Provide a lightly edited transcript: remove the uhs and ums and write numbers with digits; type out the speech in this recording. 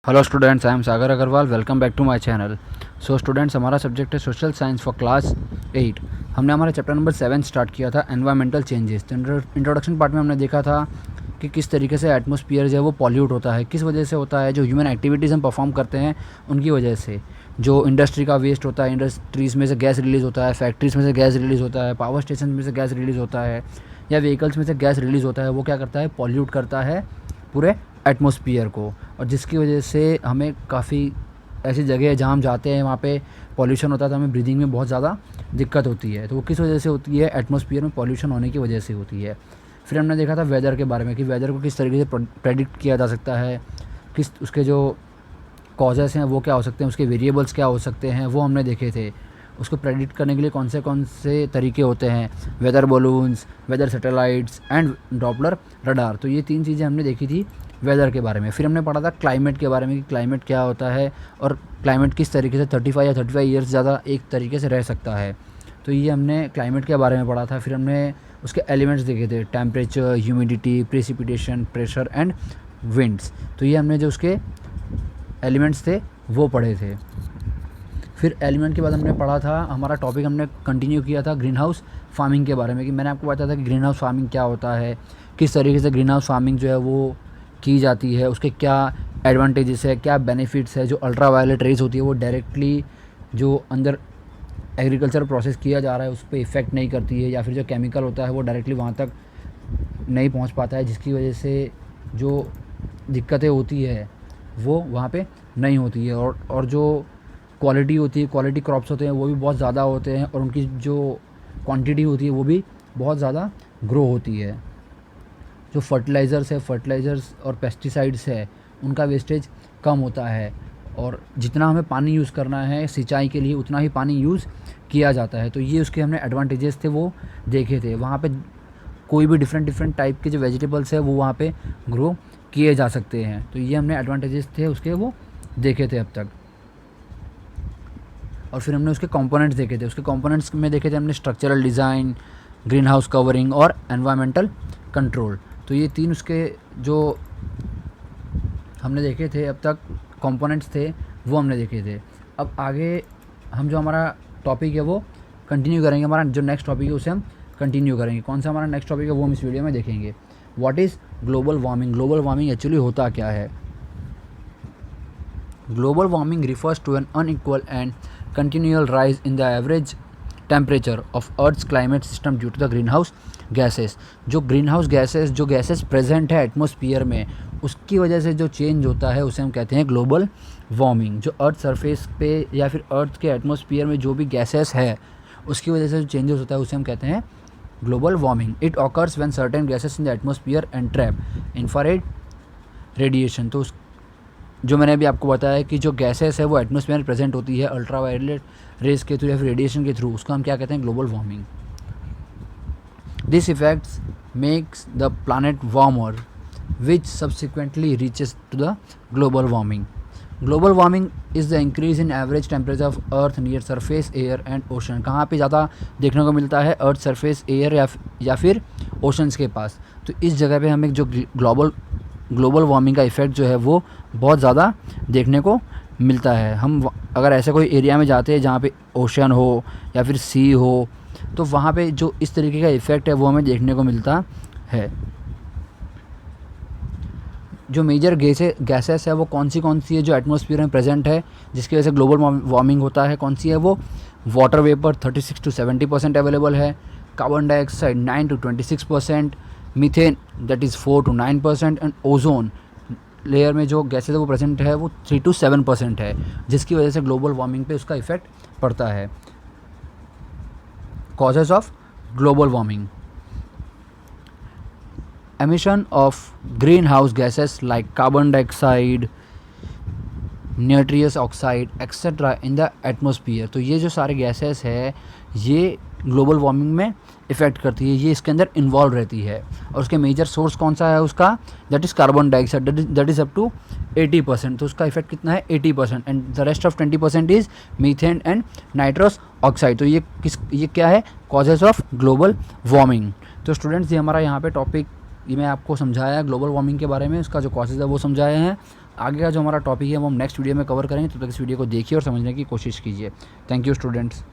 Hello students, I am Sagar Agarwal. Welcome back to my channel. So students, हमारा subject है social science for class 8। हमने हमारा chapter number 7 start किया था, environmental changes. तो इंट्रोडक्शन पार्ट में हमने देखा था कि किस तरीके से एटमॉस्फेयर जो है वो पॉल्यूट होता है, किस वजह से होता है। जो ह्यूमन एक्टिविटीज़ हम परफॉर्म करते हैं उनकी वजह से, जो इंडस्ट्री का वेस्ट होता है, इंडस्ट्रीज़ में से गैस रिलीज़ होता है, फैक्ट्रीज़ में से गैस रिलीज़ होता है, पावर स्टेशन में से गैस रिलीज़ होता है, या व्हीकल्स में से गैस रिलीज़ होता है, वो क्या करता है, पॉल्यूट करता है पूरे एटमॉस्फेयर को। और जिसकी वजह से हमें काफ़ी ऐसी जगह है जहाँ हम जाते हैं, वहाँ पे पॉल्यूशन होता है, तो हमें ब्रीदिंग में बहुत ज़्यादा दिक्कत होती है। तो वो किस वजह से होती है, एटमॉस्फेयर में पॉल्यूशन होने की वजह से होती है। फिर हमने देखा था वेदर के बारे में कि वेदर को किस तरीके से प्रेडिक्ट किया जा सकता है, किस उसके जो कॉजेज़ हैं वो क्या हो सकते हैं, उसके वेरिएबल्स क्या हो सकते हैं, वो हमने देखे थे। उसको प्रेडिक्ट करने के लिए कौन से तरीके होते हैं, weather balloons, weather satellites and Doppler radar. तो ये 3 चीज़ें हमने देखी थी वेदर के बारे में। फिर हमने पढ़ा था क्लाइमेट के बारे में कि क्लाइमेट क्या होता है और क्लाइमेट किस तरीके से 35 या 35 ईयर्स ज़्यादा एक तरीके से रह सकता है। तो ये हमने क्लाइमेट के बारे में पढ़ा था। फिर हमने उसके एलिमेंट्स देखे थे, temperature, humidity, precipitation, pressure and winds. तो ये हमने जो उसके एलिमेंट्स थे वो पढ़े थे। फिर एलिमेंट के बाद हमने पढ़ा था, हमारा टॉपिक हमने कंटिन्यू किया था ग्रीन हाउस फार्मिंग के बारे में कि मैंने आपको बताया था कि ग्रीन हाउस फार्मिंग क्या होता है, किस तरीके से ग्रीन हाउस फार्मिंग जो है वो की जाती है, उसके क्या एडवांटेजेस है, क्या बेनिफिट्स है। जो अल्ट्रा वायलेट रेज होती है वो डायरेक्टली जो अंदर एग्रीकल्चर प्रोसेस किया जा रहा है उस पर इफ़ेक्ट नहीं करती है, या फिर जो केमिकल होता है वो डायरेक्टली वहाँ तक नहीं पहुँच पाता है, जिसकी वजह से जो दिक्कतें होती है वो वहाँ पे नहीं होती है। और जो क्वालिटी होती है, क्वालिटी क्रॉप्स होते हैं वो भी बहुत ज़्यादा होते हैं, और उनकी जो क्वांटिटी होती है वो भी बहुत ज़्यादा ग्रो होती है। जो फर्टिलाइज़र्स और पेस्टिसाइड्स है उनका वेस्टेज कम होता है, और जितना हमें पानी यूज़ करना है सिंचाई के लिए उतना ही पानी यूज़ किया जाता है। तो ये उसके हमने एडवांटेजेस थे वो देखे थे। वहाँ पे कोई भी डिफरेंट टाइप के जो वेजिटेबल्स है वो वहाँ पे ग्रो किए जा सकते हैं। तो ये हमने एडवांटेजेस थे उसके वो देखे थे अब तक। और फिर हमने उसके कंपोनेंट्स देखे थे। उसके कंपोनेंट्स में देखे थे हमने structural design, green house covering और एनवायरमेंटल कंट्रोल। तो ये 3 उसके जो हमने देखे थे अब तक कंपोनेंट्स थे वो हमने देखे थे। अब आगे हम जो हमारा टॉपिक है वो कंटिन्यू करेंगे। हमारा जो नेक्स्ट टॉपिक है उसे हम कंटिन्यू करेंगे। कौन सा हमारा नेक्स्ट टॉपिक है वो हम इस वीडियो में देखेंगे। What is global warming? Global warming actually होता क्या है? Global warming refers to an unequal and continual rise in the average temperature of Earth's climate system due to the greenhouse gases। जो ग्रीनहाउस गैसेस, जो gases present है atmosphere में, उसकी वजह से जो चेंज होता है उसे हम कहते हैं ग्लोबल वार्मिंग। जो अर्थ सरफेस पे या फिर अर्थ के एटमॉस्फेयर में जो भी गैसेस है उसकी वजह से जो चेंजेस होता है उसे हम कहते हैं global warming. It occurs when certain gases in the atmosphere and trap infrared radiation. तो जो मैंने अभी आपको बताया कि जो गैसेस है वो एटमॉस्फेयर में प्रेजेंट होती है अल्ट्रा वायलेट रेज के थ्रू या फिर रेडिएशन के थ्रू, उसको हम क्या कहते हैं, global warming. This effects makes the planet warmer which subsequently reaches to the global warming. Global warming is the increase in average temperature of earth near surface air and ocean. कहाँ पे ज़्यादा देखने को मिलता है? अर्थ सरफेस एयर या फिर oceans के पास। तो इस जगह पे हमें जो ग्लोबल वार्मिंग का इफ़ेक्ट जो है वो बहुत ज़्यादा देखने को मिलता है। हम अगर ऐसे कोई एरिया में जाते हैं जहाँ पे ओशन हो या फिर सी हो, तो वहाँ पे जो इस तरीके का इफ़ेक्ट है वो हमें देखने को मिलता है। जो मेजर गैसेस है वो कौन सी है जो एटमॉस्फेयर में प्रेजेंट है जिसकी वजह से ग्लोबल वार्मिंग होता है? कौन सी है वो? वाटर वेपर 36 to 70% अवेलेबल है, carbon dioxide 9 to 26%, methane that is 4 to 9%, and ozone layer में जो गैसेज है वो प्रेजेंट है वो 3 to 7% है, जिसकी वजह से ग्लोबल वार्मिंग पे उसका इफेक्ट पड़ता है। Causes of global warming: emission of green house gases like carbon dioxide, nitrous oxide etcetera in the atmosphere. तो ये जो सारे गैसेस है ये ग्लोबल वार्मिंग में इफ़ेक्ट करती है, ये इसके अंदर इन्वॉल्व रहती है। और उसके मेजर सोर्स कौन सा है उसका? That is carbon dioxide, that is up to 80%। तो उसका इफेक्ट कितना है? 80%, and the rest of 20% is methane and nitrous oxide. तो ये क्या है? Causes of global warming. तो स्टूडेंट्स, ये हमारा यहाँ पे टॉपिक, ये मैं आपको समझाया ग्लोबल वार्मिंग के बारे में, उसका जो कॉजेज है वो समझाए हैं। आगे का जो हमारा टॉपिक है वो हम नेक्स्ट वीडियो में कवर करेंगे। तब तक इस वीडियो को देखिए और समझने की कोशिश कीजिए। Thank you students.